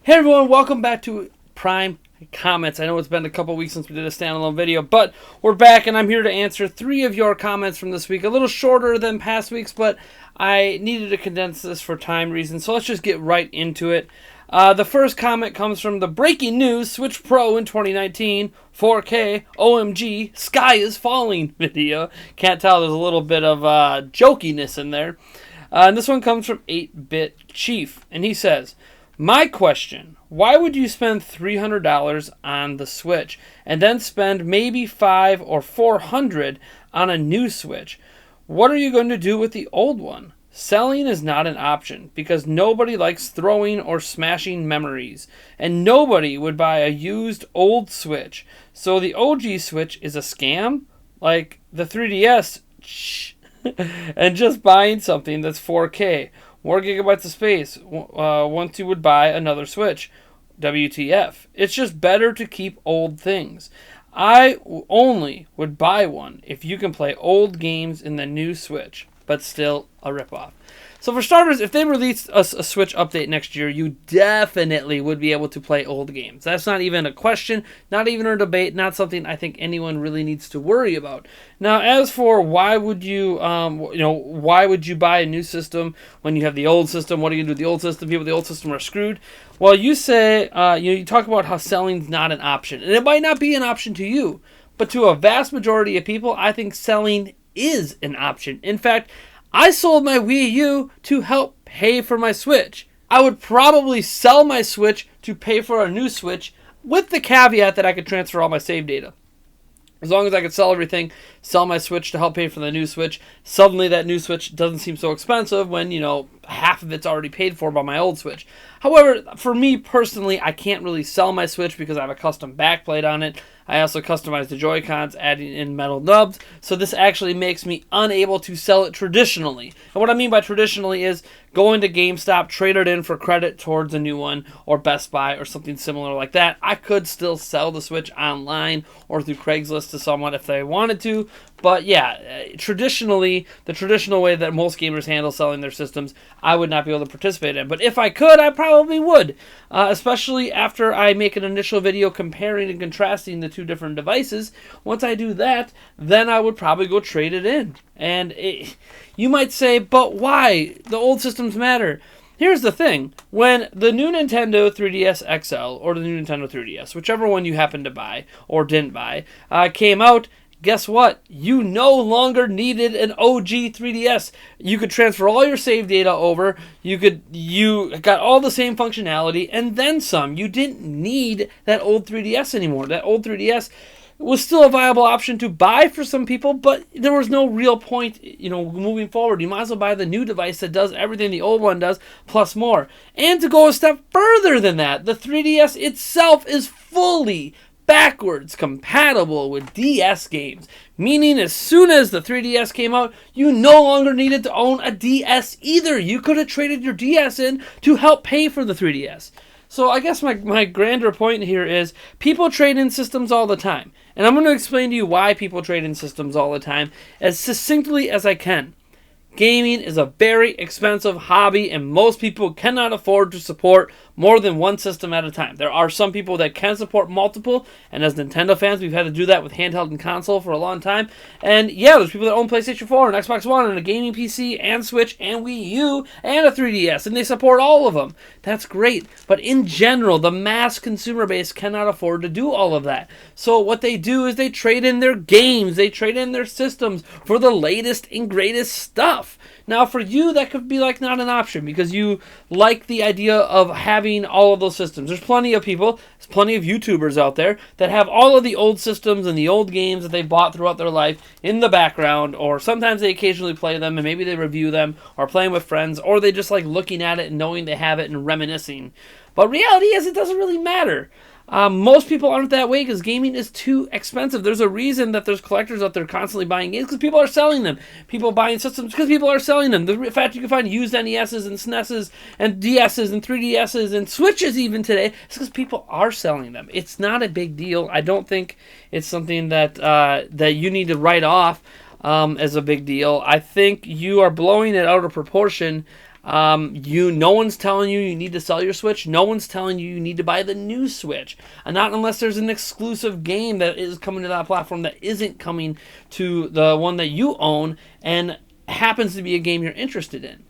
Hey everyone, welcome back to Prime Comments. I know it's been a couple weeks since we did a standalone video, but we're back and I'm here to answer 3 of your comments from this week. A little shorter than past weeks, but I needed to condense this for time reasons, so let's just get right into it. The first comment comes from the breaking news, Switch Pro in 2019, 4K, OMG, Sky is Falling video. Can't tell, there's a little bit of jokiness in there. And this one comes from 8-Bit Chief, and he says, my question, why would you spend $300 on the Switch and then spend maybe $500 or $400 on a new Switch? What are you going to do with the old one? Selling is not an option because nobody likes throwing or smashing memories, and nobody would buy a used old Switch. So the OG Switch is a scam? Like the 3DS? Shh. And just buying something that's 4K. More gigabytes of space once you would buy another Switch. WTF. It's just better to keep old things. I only would buy one if you can play old games in the new Switch, but still a ripoff. So for starters, if they released a Switch update next year, you definitely would be able to play old games. That's not even a question, not even a debate, not something I think anyone really needs to worry about. Now, as for why would you, why would you buy a new system when you have the old system? What are you going to do with the old system? People with the old system are screwed. Well, you say, you talk about how selling's not an option, and it might not be an option to you, but to a vast majority of people, I think selling is an option. In fact, I sold my Wii U to help pay for my Switch. I would probably sell my Switch to pay for a new Switch with the caveat that I could transfer all my save data. As long as I could sell everything, sell my Switch to help pay for the new Switch, suddenly that new Switch doesn't seem so expensive when, half of it's already paid for by my old Switch. However, for me personally, I can't really sell my Switch because I have a custom backplate on it. I also customized the Joy-Cons, adding in metal nubs, so this actually makes me unable to sell it traditionally. And what I mean by traditionally is going to GameStop, trade it in for credit towards a new one, or Best Buy, or something similar like that. I could still sell the Switch online or through Craigslist to someone if they wanted to, but yeah, traditionally, the traditional way that most gamers handle selling their systems, I would not be able to participate in. But if I could, I probably would, especially after I make an initial video comparing and contrasting the two different devices. Once I do that, then I would probably go trade it in. And you might say, but why? The old systems matter. Here's the thing. When the new Nintendo 3DS XL, or the new Nintendo 3DS, whichever one you happen to buy or didn't buy, came out, guess what? You no longer needed an OG 3DS. You could transfer all your save data over. You got all the same functionality and then some. You didn't need that old 3DS anymore. That old 3DS was still a viable option to buy for some people, but there was no real point, moving forward. You might as well buy the new device that does everything the old one does, plus more. And to go a step further than that, the 3DS itself is fully backwards compatible with DS games, meaning as soon as the 3DS came out, you no longer needed to own a DS either. You could have traded your DS in to help pay for the 3DS. So I guess my grander point here is people trade in systems all the time. And I'm going to explain to you why people trade in systems all the time as succinctly as I can. Gaming is a very expensive hobby, and most people cannot afford to support more than one system at a time. There are some people that can support multiple, and as Nintendo fans, we've had to do that with handheld and console for a long time. And yeah, there's people that own PlayStation 4 and Xbox One and a gaming PC and Switch and Wii U and a 3DS, and they support all of them. That's great. But in general, the mass consumer base cannot afford to do all of that. So what they do is they trade in their games, they trade in their systems for the latest and greatest stuff. Now, for you, that could be like not an option because you like the idea of having all of those systems. There's plenty of people, there's plenty of YouTubers out there that have all of the old systems and the old games that they bought throughout their life in the background, or sometimes they occasionally play them and maybe they review them or playing with friends, or they just like looking at it and knowing they have it and reminiscing. But reality is it doesn't really matter. Most people aren't that way because gaming is too expensive. There's a reason that there's collectors out there constantly buying games because people are selling them. People buying systems because people are selling them. The fact you can find used NESs and SNESs and DSs and 3DSs and Switches even today is because people are selling them. It's not a big deal. I don't think it's something that that you need to write off as a big deal. I think you are blowing it out of proportion No one's telling you need to sell your Switch. No one's telling you need to buy the new Switch. And not unless there's an exclusive game that is coming to that platform that isn't coming to the one that you own and happens to be a game you're interested in.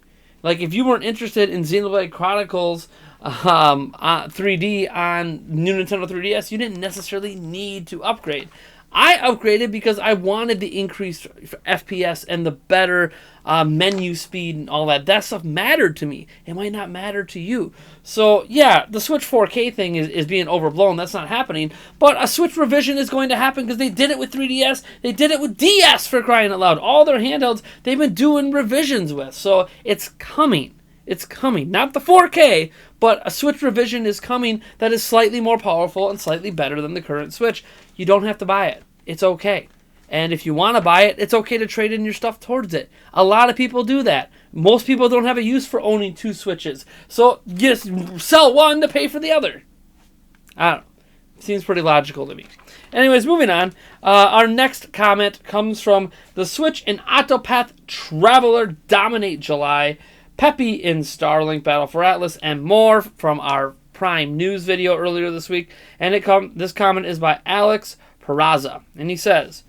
Like, if you weren't interested in Xenoblade Chronicles 3D on new Nintendo 3DS, you didn't necessarily need to upgrade. I upgraded because I wanted the increased FPS and the better menu speed and all that. That stuff mattered to me. It might not matter to you. So, yeah, the Switch 4K thing is being overblown. That's not happening. But a Switch revision is going to happen because they did it with 3DS. They did it with DS, for crying out loud. All their handhelds they've been doing revisions with. So, it's coming. It's coming. Not the 4K, but a Switch revision is coming that is slightly more powerful and slightly better than the current Switch. You don't have to buy it. It's okay. And if you want to buy it, it's okay to trade in your stuff towards it. A lot of people do that. Most people don't have a use for owning two Switches. So just sell one to pay for the other. I don't know. Seems pretty logical to me. Anyways, moving on. Our next comment comes from the Switch and Octopath Traveler dominate July. Peppy in Starlink Battle for Atlas and more from our Prime News video earlier this week. And this comment is by Alex Peraza. And he says,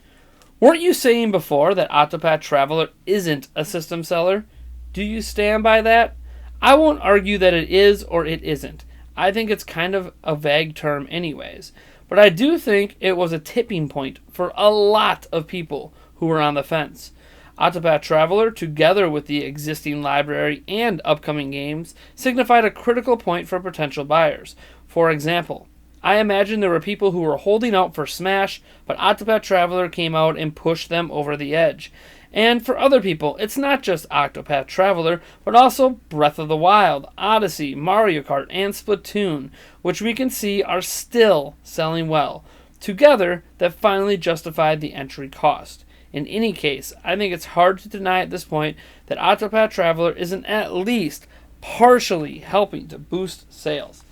weren't you saying before that Octopath Traveler isn't a system seller? Do you stand by that? I won't argue that it is or it isn't. I think it's kind of a vague term anyways. But I do think it was a tipping point for a lot of people who were on the fence. Octopath Traveler, together with the existing library and upcoming games, signified a critical point for potential buyers. For example, I imagine there were people who were holding out for Smash, but Octopath Traveler came out and pushed them over the edge. And for other people, it's not just Octopath Traveler, but also Breath of the Wild, Odyssey, Mario Kart, and Splatoon, which we can see are still selling well. Together, that finally justified the entry cost. In any case, I think it's hard to deny at this point that Octopath Traveler isn't at least partially helping to boost sales.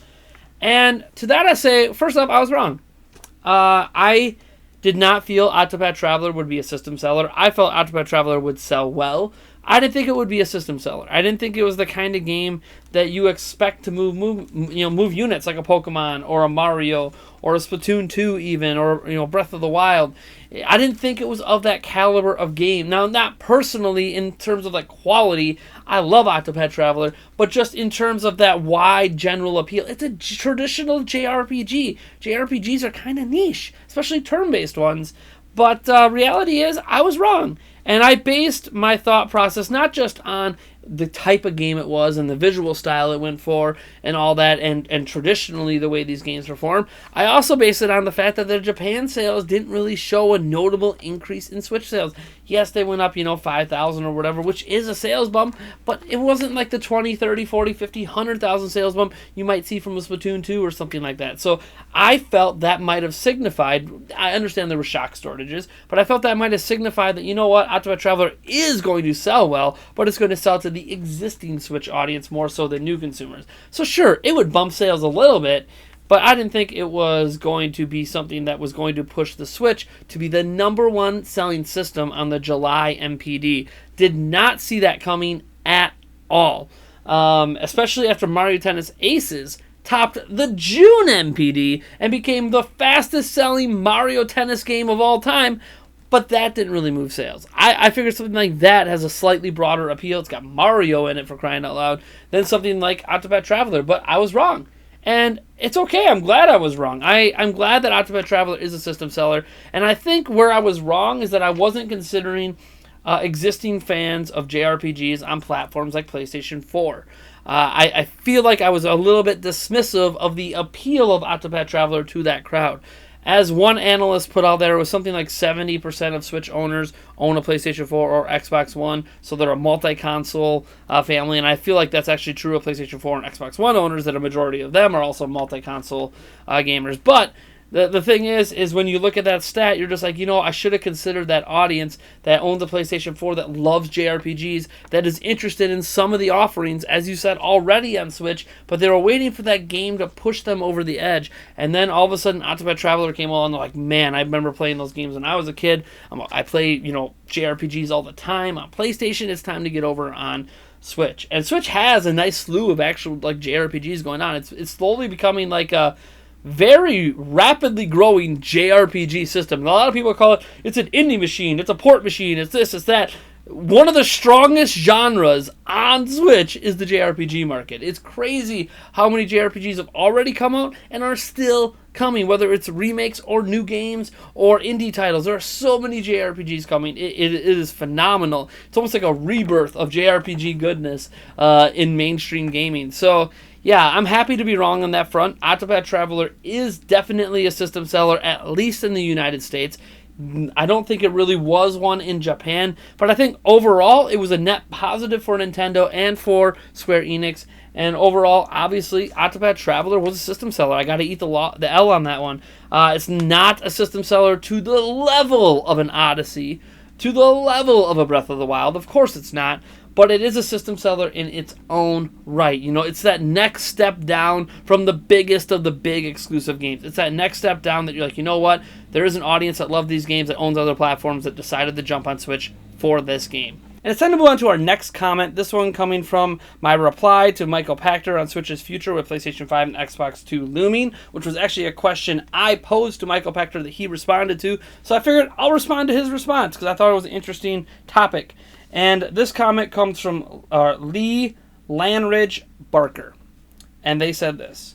And to that I say, first off, I was wrong. I did not feel Octopath Traveler would be a system seller. I felt Octopath Traveler would sell well. I didn't think it would be a system seller. I didn't think it was the kind of game that you expect to move units like a Pokemon or a Mario or a Splatoon 2 even, or Breath of the Wild. I didn't think it was of that caliber of game. Now, not personally in terms of like quality, I love Octopath Traveler, but just in terms of that wide general appeal, it's a traditional JRPG. JRPGs are kind of niche, especially turn-based ones. But reality is, I was wrong. And I based my thought process not just on the type of game it was and the visual style it went for and all that, and traditionally the way these games perform. I also based it on the fact that their Japan sales didn't really show a notable increase in Switch sales. Yes, they went up, 5,000 or whatever, which is a sales bump, but it wasn't like the 20, 30, 40, 50, 100,000 sales bump you might see from a Splatoon 2 or something like that. So I felt that might have signified, I understand there were shock shortages, but I felt that might have signified that, you know what, Octopath Traveler is going to sell well, but it's going to sell to the existing Switch audience more so than new consumers. So sure, it would bump sales a little bit, but I didn't think it was going to be something that was going to push the Switch to be the number one selling system on the July MPD. Did not see that coming at all. Especially after Mario Tennis Aces topped the June MPD and became the fastest selling Mario Tennis game of all time. But that didn't really move sales. I figured something like that has a slightly broader appeal. It's got Mario in it, for crying out loud, than something like Octopath Traveler. But I was wrong. And it's okay. I'm glad I was wrong. I'm glad that Octopath Traveler is a system seller. And I think where I was wrong is that I wasn't considering existing fans of JRPGs on platforms like PlayStation 4. I feel like I was a little bit dismissive of the appeal of Octopath Traveler to that crowd. As one analyst put out there, it was something like 70% of Switch owners own a PlayStation 4 or Xbox One, so they're a multi-console family, and I feel like that's actually true of PlayStation 4 and Xbox One owners, that a majority of them are also multi-console gamers. But the thing is when you look at that stat, you're just like, I should have considered that audience that owns a PlayStation 4, that loves JRPGs, that is interested in some of the offerings, as you said, already on Switch, but they were waiting for that game to push them over the edge. And then all of a sudden, Octopath Traveler came along, and they're like, man, I remember playing those games when I was a kid. I play, JRPGs all the time on PlayStation. It's time to get over on Switch. And Switch has a nice slew of actual like JRPGs going on. It's slowly becoming like a very rapidly growing JRPG system. A lot of people call it's an indie machine, it's a port machine, it's this, it's that. One of the strongest genres on Switch is the JRPG market. It's crazy how many JRPGs have already come out and are still coming, whether it's remakes or new games or indie titles. There are so many JRPGs coming. It is phenomenal. It's almost like a rebirth of JRPG goodness in mainstream gaming. So, yeah, I'm happy to be wrong on that front. Octopath Traveler is definitely a system seller, at least in the United States. I don't think it really was one in Japan, but I think overall it was a net positive for Nintendo and for Square Enix. And overall, obviously, Octopath Traveler was a system seller. I got to eat the L on that one. It's not a system seller to the level of an Odyssey, to the level of a Breath of the Wild. Of course it's not. But it is a system seller in its own right. You know, it's that next step down from the biggest of the big exclusive games. It's that next step down that you're like, you know what? There is an audience that loves these games, that owns other platforms, that decided to jump on Switch for this game. And it's time to move on to our next comment. This one coming from my reply to Michael Pachter on Switch's future with PlayStation 5 and Xbox 2 looming, which was actually a question I posed to Michael Pachter that he responded to. So I figured I'll respond to his response because I thought it was an interesting topic. And this comment comes from Lee Lanridge Barker. And they said this: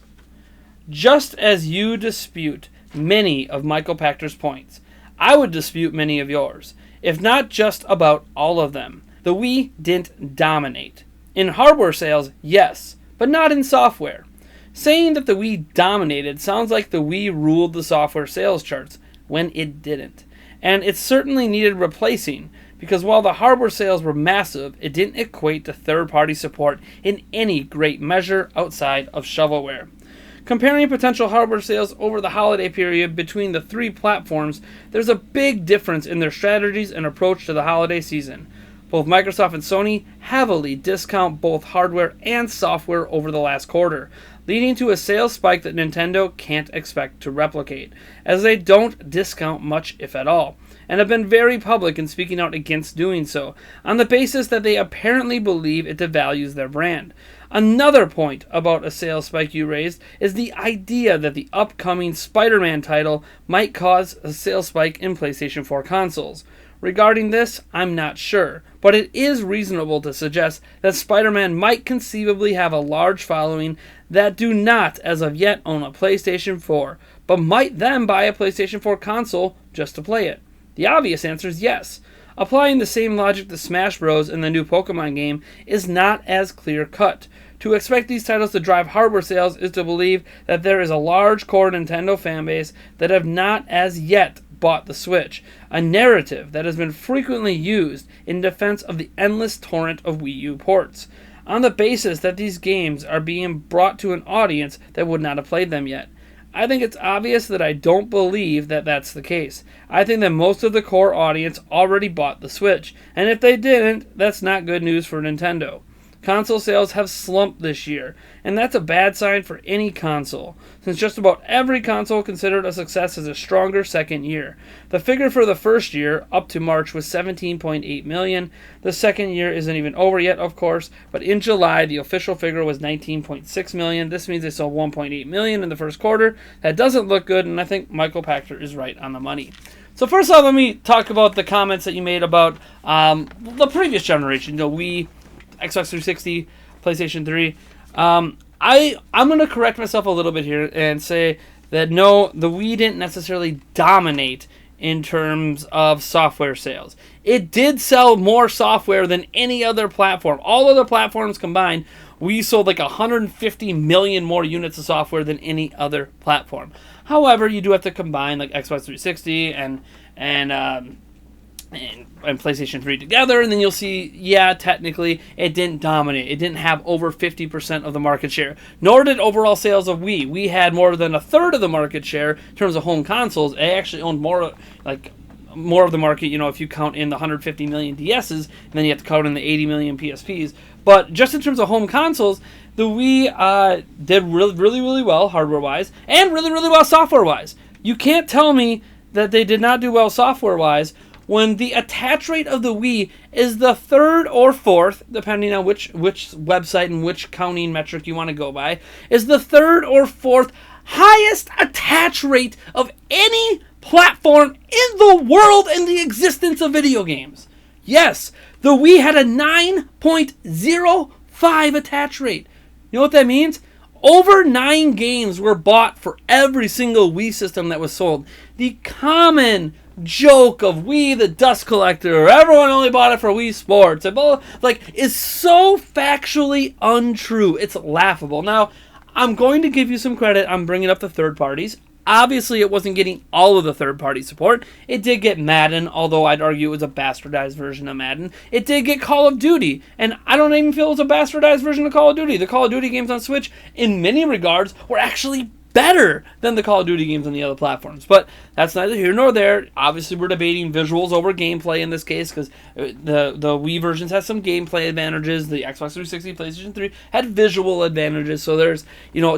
just as you dispute many of Michael Pachter's points, I would dispute many of yours, if not just about all of them. The Wii didn't dominate. In hardware sales, yes, but not in software. Saying that the Wii dominated sounds like the Wii ruled the software sales charts, when it didn't. And it certainly needed replacing, because while the hardware sales were massive, it didn't equate to third-party support in any great measure outside of shovelware. Comparing potential hardware sales over the holiday period between the three platforms, there's a big difference in their strategies and approach to the holiday season. Both Microsoft and Sony heavily discount both hardware and software over the last quarter, leading to a sales spike that Nintendo can't expect to replicate, as they don't discount much if at all, and have been very public in speaking out against doing so, on the basis that they apparently believe it devalues their brand. Another point about a sales spike you raised is the idea that the upcoming Spider-Man title might cause a sales spike in PlayStation 4 consoles. Regarding this, I'm not sure, but it is reasonable to suggest that Spider-Man might conceivably have a large following that do not, as of yet, own a PlayStation 4, but might then buy a PlayStation 4 console just to play it. The obvious answer is yes. Applying the same logic to Smash Bros. In the new Pokemon game is not as clear-cut. To expect these titles to drive hardware sales is to believe that there is a large core Nintendo fanbase that have not as yet bought the Switch, a narrative that has been frequently used in defense of the endless torrent of Wii U ports, on the basis that these games are being brought to an audience that would not have played them yet. I think it's obvious that I don't believe that that's the case. I think that most of the core audience already bought the Switch, and if they didn't, that's not good news for Nintendo. Console sales have slumped this year, and that's a bad sign for any console, since just about every console considered a success has a stronger second year. The figure for the first year, up to March, was 17.8 million. The second year isn't even over yet, of course, but in July, the official figure was 19.6 million. This means they sold 1.8 million in the first quarter. That doesn't look good, and I think Michael Pachter is right on the money. So first off, let me talk about the comments that you made about the previous generation, Wii, Xbox 360, PlayStation 3. I'm going to correct myself a little bit here and say that no, the Wii didn't necessarily dominate in terms of software sales. It did sell more software than any other platform. All other platforms combined, Wii sold like 150 million more units of software than any other platform. However, you do have to combine like Xbox 360 and PlayStation 3 together, and then you'll see, yeah, technically, it didn't dominate. It didn't have over 50% of the market share, nor did overall sales of Wii. We had more than a third of the market share in terms of home consoles. It actually owned more of the market, if you count in the 150 million DSs, and then you have to count in the 80 million PSPs. But just in terms of home consoles, the Wii did really, really, really well hardware-wise, and really, really well software-wise. You can't tell me that they did not do well software-wise when the attach rate of the Wii is the third or fourth, depending on which website and which counting metric you want to go by, is the third or fourth highest attach rate of any platform in the world in the existence of video games. Yes, the Wii had a 9.05 attach rate. You know what that means? Over 9 games were bought for every single Wii system that was sold. The common joke of Wii the Dust Collector, everyone only bought it for Wii Sports, is so factually untrue. It's laughable. Now, I'm going to give you some credit on bringing up the third parties. Obviously, it wasn't getting all of the third-party support. It did get Madden, although I'd argue it was a bastardized version of Madden. It did get Call of Duty, and I don't even feel it was a bastardized version of Call of Duty. The Call of Duty games on Switch, in many regards, were actually better than the Call of Duty games on the other platforms. But that's neither here nor there. Obviously, we're debating visuals over gameplay in this case, because the Wii versions had some gameplay advantages. The Xbox 360, PlayStation 3 had visual advantages, so there's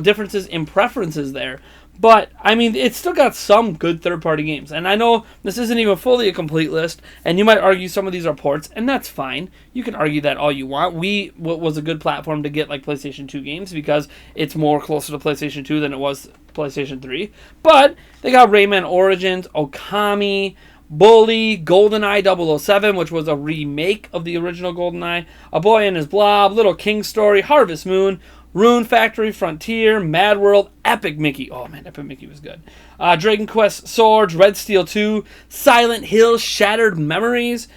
differences in preferences there. But, I mean, it's still got some good third-party games. And I know this isn't even fully a complete list, and you might argue some of these are ports, and that's fine. You can argue that all you want. Wii was a good platform to get, like, PlayStation 2 games because it's more closer to PlayStation 2 than it was PlayStation 3. But they got Rayman Origins, Okami, Bully, GoldenEye 007, which was a remake of the original GoldenEye, A Boy and His Blob, Little King Story, Harvest Moon, Rune Factory, Frontier, Mad World, Epic Mickey. Oh man, Epic Mickey was good. Dragon Quest Swords, Red Steel 2, Silent Hill, Shattered Memories,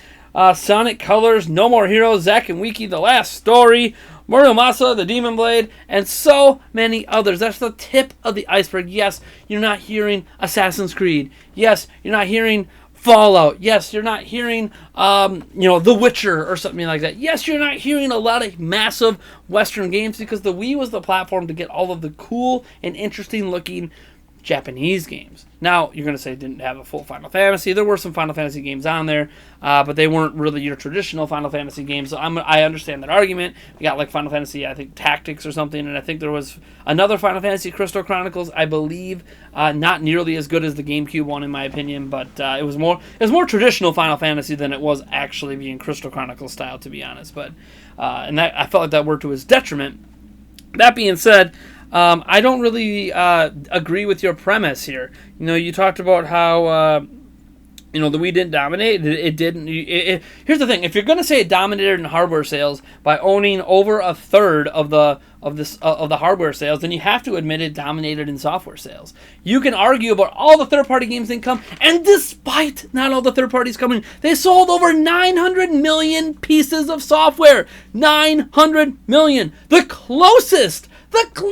Sonic Colors, No More Heroes, Zack and Wiki, The Last Story, Muramasa, The Demon Blade, and so many others. That's the tip of the iceberg. Yes, you're not hearing Assassin's Creed. Yes, you're not hearing Fallout. Yes, you're not hearing, The Witcher or something like that. Yes, you're not hearing a lot of massive Western games because the Wii was the platform to get all of the cool and interesting looking Japanese games. Now, you're going to say it didn't have a full Final Fantasy. There were some Final Fantasy games on there, but they weren't really your traditional Final Fantasy games. So I understand that argument. We got like Final Fantasy, I think, Tactics or something, and I think there was another Final Fantasy, Crystal Chronicles, I believe, not nearly as good as the GameCube one in my opinion, but it was more traditional Final Fantasy than it was actually being Crystal Chronicles style, to be honest. But and that I felt like that worked to his detriment. That being said, I don't really agree with your premise here. You talked about how the Wii didn't dominate. It didn't. Here's the thing: if you're going to say it dominated in hardware sales by owning over a third of the hardware sales, then you have to admit it dominated in software sales. You can argue about all the third-party games that come, and despite not all the third parties coming, they sold over 900 million pieces of software. 900 million. The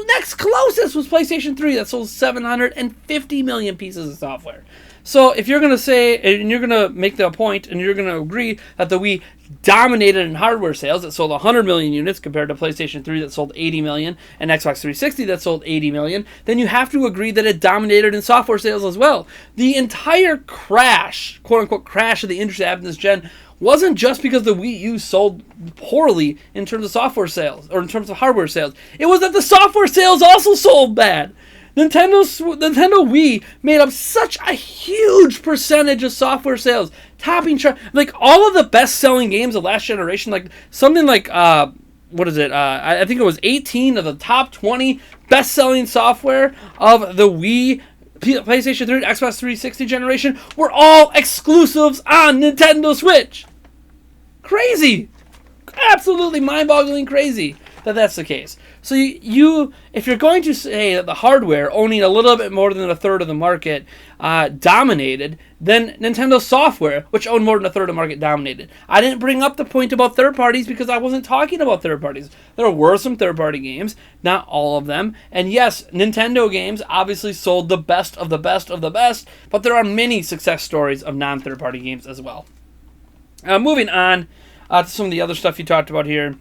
next closest was PlayStation 3 that sold 750 million pieces of software. So if you're going to say, and you're going to make the point, and you're going to agree that the Wii dominated in hardware sales, that sold 100 million units compared to PlayStation 3 that sold 80 million, and Xbox 360 that sold 80 million, then you have to agree that it dominated in software sales as well. The entire crash, quote-unquote crash of the industry that happened this gen, wasn't just because the Wii U sold poorly in terms of software sales, or in terms of hardware sales. It was that the software sales also sold bad. Nintendo Wii made up such a huge percentage of software sales, topping like all of the best-selling games of last generation, like something like what is it? I think it was 18 of the top 20 best-selling software of the Wii, PlayStation 3, Xbox 360 generation were all exclusives on Nintendo Switch. Crazy, absolutely mind-boggling crazy that that's the case. So if you're going to say that the hardware, owning a little bit more than a third of the market, dominated, then Nintendo software, which owned more than a third of the market, dominated. I didn't bring up the point about third parties because I wasn't talking about third parties. There were some third party games, not all of them. And yes, Nintendo games obviously sold the best of the best of the best, but there are many success stories of non-third party games as well. Moving on to some of the other stuff you talked about here.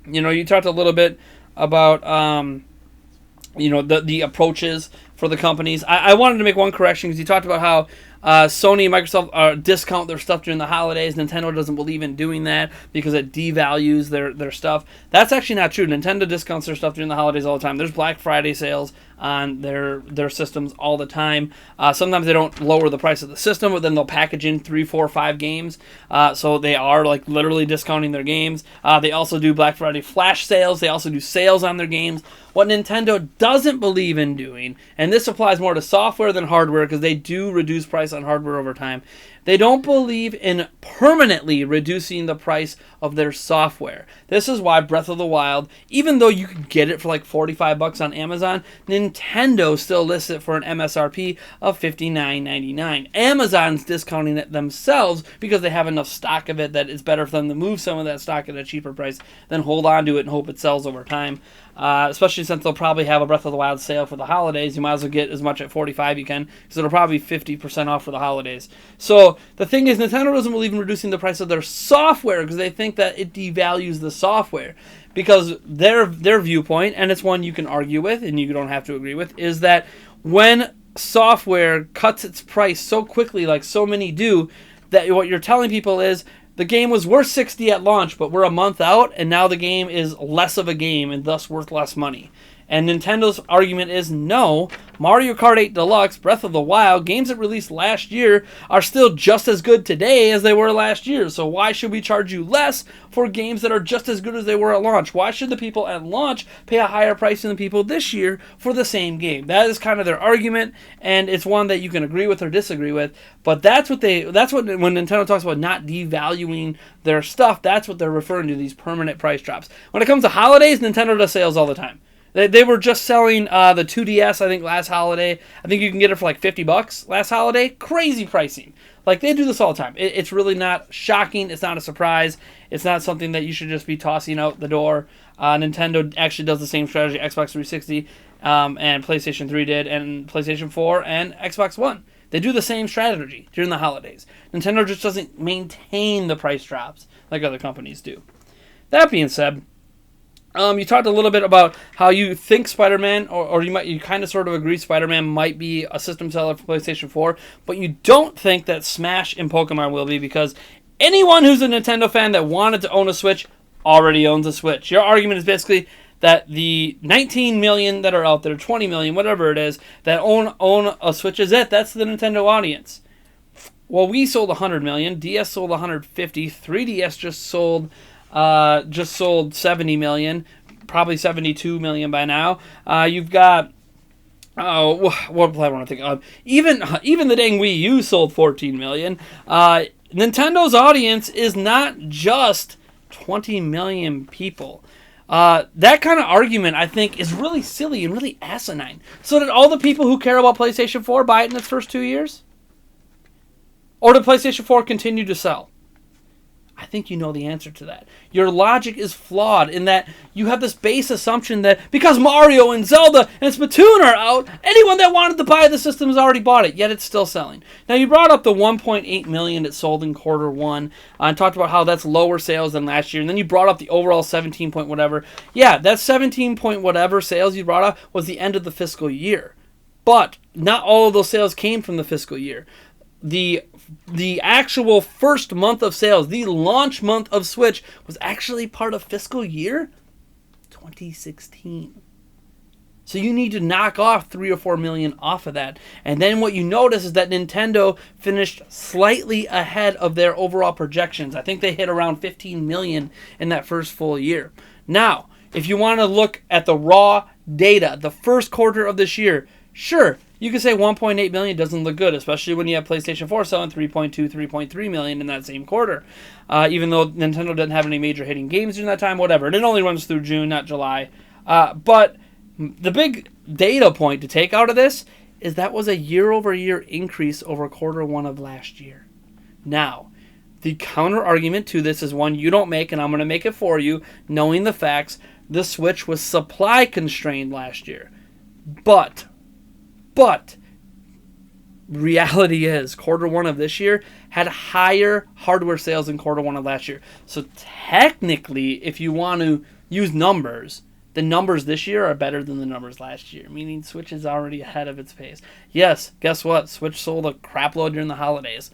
You talked a little bit about the approaches for the companies. I wanted to make one correction because you talked about how Sony and Microsoft discount their stuff during the holidays. Nintendo doesn't believe in doing that because it devalues their stuff. That's actually not true. Nintendo discounts their stuff during the holidays all the time. There's Black Friday sales on their systems all the time. Sometimes they don't lower the price of the system, but then they'll package in 3, 4, 5 games. So they are like literally discounting their games. They also do Black Friday flash sales. They also do sales on their games. What Nintendo doesn't believe in doing, and this applies more to software than hardware because they do reduce price on hardware over time, they don't believe in permanently reducing the price of their software. This is why Breath of the Wild, even though you could get it for like $45 on Amazon, Nintendo still lists it for an MSRP of $59.99. Amazon's discounting it themselves because they have enough stock of it that it's better for them to move some of that stock at a cheaper price than hold on to it and hope it sells over time. Especially since they'll probably have a Breath of the Wild sale for the holidays. You might as well get as much at $45 you can, because it'll probably be 50% off for the holidays. So the thing is, Nintendo doesn't believe in reducing the price of their software because they think that it devalues the software. Because their viewpoint, and it's one you can argue with and you don't have to agree with, is that when software cuts its price so quickly, like so many do, that what you're telling people is, the game was worth $60 at launch, but we're a month out, and now the game is less of a game and thus worth less money. And Nintendo's argument is, no, Mario Kart 8 Deluxe, Breath of the Wild, games that released last year are still just as good today as they were last year. So why should we charge you less for games that are just as good as they were at launch? Why should the people at launch pay a higher price than the people this year for the same game? That is kind of their argument, and it's one that you can agree with or disagree with. But that's what when Nintendo talks about not devaluing their stuff, that's what they're referring to, these permanent price drops. When it comes to holidays, Nintendo does sales all the time. They were just selling the 2DS, I think, last holiday. I think you can get it for like $50 last holiday. Crazy pricing. Like, they do this all the time. It's really not shocking. It's not a surprise. It's not something that you should just be tossing out the door. Nintendo actually does the same strategy Xbox 360 and PlayStation 3 did, and PlayStation 4 and Xbox One. They do the same strategy during the holidays. Nintendo just doesn't maintain the price drops like other companies do. That being said, you talked a little bit about how you think Spider-Man, or you kind of sort of agree Spider-Man might be a system seller for PlayStation 4, but you don't think that Smash and Pokemon will be, because anyone who's a Nintendo fan that wanted to own a Switch already owns a Switch. Your argument is basically that the 19 million that are out there, 20 million, whatever it is, that own a Switch is it. That's the Nintendo audience. Well, we sold 100 million, DS sold 150, 3DS just sold 70 million, probably 72 million by now. You've got, what do I want to think of? Even the dang Wii U sold 14 million. Nintendo's audience is not just 20 million people. That kind of argument, I think, is really silly and really asinine. So did all the people who care about PlayStation 4 buy it in its first 2 years? Or did PlayStation 4 continue to sell? I think you know the answer to that. Your logic is flawed in that you have this base assumption that because Mario and Zelda and Splatoon are out, anyone that wanted to buy the system has already bought it, yet it's still selling. Now, you brought up the 1.8 million it sold in quarter one and talked about how that's lower sales than last year, and then you brought up the overall 17 point whatever. Yeah, that 17 point whatever sales you brought up was the end of the fiscal year. But not all of those sales came from the fiscal year. The actual first month of sales, the launch month of Switch, was actually part of fiscal year 2016. So you need to knock off 3 or 4 million off of that. And then what you notice is that Nintendo finished slightly ahead of their overall projections. I think they hit around 15 million in that first full year. Now, if you want to look at the raw data, the first quarter of this year, sure, you can say 1.8 million doesn't look good, especially when you have PlayStation 4 selling 3.2, 3.3 million in that same quarter. Even though Nintendo didn't have any major hitting games during that time, whatever. And it only runs through June, not July. But the big data point to take out of this is that was a year-over-year increase over quarter one of last year. Now, the counter-argument to this is one you don't make, and I'm going to make it for you, knowing the facts. The Switch was supply constrained last year. But reality is, quarter one of this year had higher hardware sales than quarter one of last year. So technically, if you want to use numbers, the numbers this year are better than the numbers last year, meaning Switch is already ahead of its pace. Yes, guess what? Switch sold a crapload during the holidays.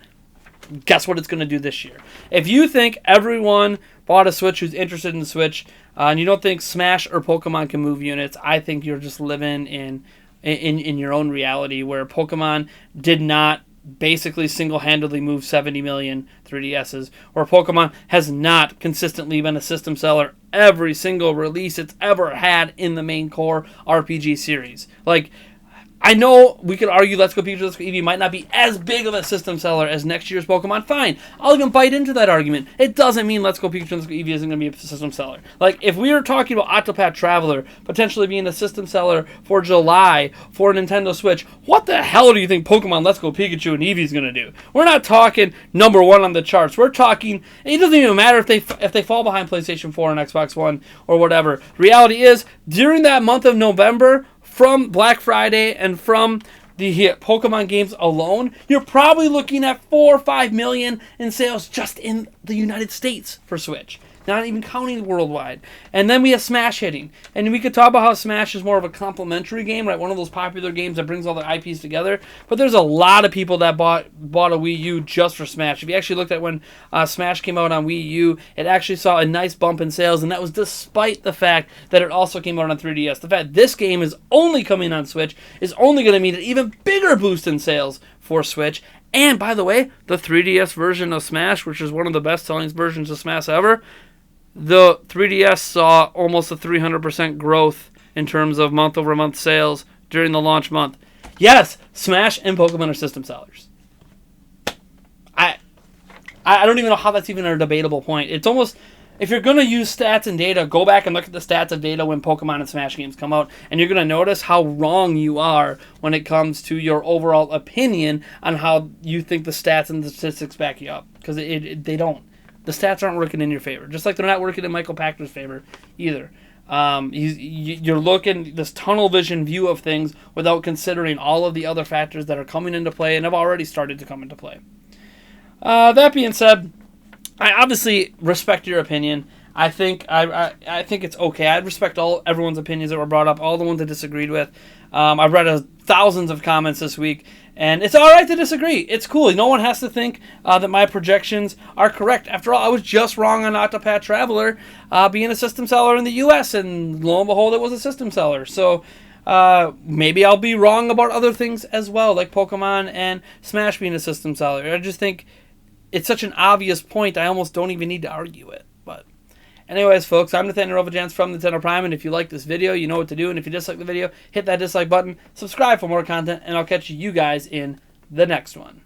Guess what it's going to do this year? If you think everyone bought a Switch who's interested in the Switch, and you don't think Smash or Pokemon can move units, I think you're just living in in your own reality where Pokemon did not basically single-handedly move 70 million 3DSs, or Pokemon has not consistently been a system seller every single release it's ever had in the main core RPG series. Like, I know we could argue Let's Go Pikachu, Let's Go Eevee might not be as big of a system seller as next year's Pokemon. Fine. I'll even bite into that argument. It doesn't mean Let's Go Pikachu, Let's Go Eevee isn't going to be a system seller. Like, if we were talking about Octopath Traveler potentially being a system seller for July for Nintendo Switch, what the hell do you think Pokemon Let's Go Pikachu and Eevee is going to do? We're not talking number one on the charts. We're talking, it doesn't even matter if they fall behind PlayStation 4 and Xbox One or whatever. Reality is, during that month of November, from Black Friday and from the Pokemon games alone, you're probably looking at 4 or 5 million in sales just in the United States for Switch. Not even counting worldwide. And then we have Smash hitting. And we could talk about how Smash is more of a complementary game, right? One of those popular games that brings all the IPs together. But there's a lot of people that bought a Wii U just for Smash. If you actually looked at when Smash came out on Wii U, it actually saw a nice bump in sales. And that was despite the fact that it also came out on 3DS. The fact this game is only coming on Switch is only going to mean an even bigger boost in sales for Switch. And, by the way, the 3DS version of Smash, which is one of the best-selling versions of Smash ever, the 3DS saw almost a 300% growth in terms of month-over-month sales during the launch month. Yes, Smash and Pokemon are system sellers. I don't even know how that's even a debatable point. It's almost, if you're going to use stats and data, go back and look at the stats of data when Pokemon and Smash games come out, and you're going to notice how wrong you are when it comes to your overall opinion on how you think the stats and the statistics back you up. Because they don't. The stats aren't working in your favor, just like they're not working in Michael Pachter's favor either. You're looking this tunnel vision view of things without considering all of the other factors that are coming into play and have already started to come into play. That being said, I obviously respect your opinion. I think think it's okay. I respect everyone's opinions that were brought up, all the ones I disagreed with. I've read thousands of comments this week, and it's all right to disagree. It's cool. No one has to think that my projections are correct. After all, I was just wrong on Octopath Traveler being a system seller in the U.S., and lo and behold, it was a system seller. So maybe I'll be wrong about other things as well, like Pokemon and Smash being a system seller. I just think it's such an obvious point, I almost don't even need to argue it. But anyways, folks, I'm Nathaniel Rovajans from Nintendo Prime, and if you like this video, you know what to do. And if you dislike the video, hit that dislike button, subscribe for more content, and I'll catch you guys in the next one.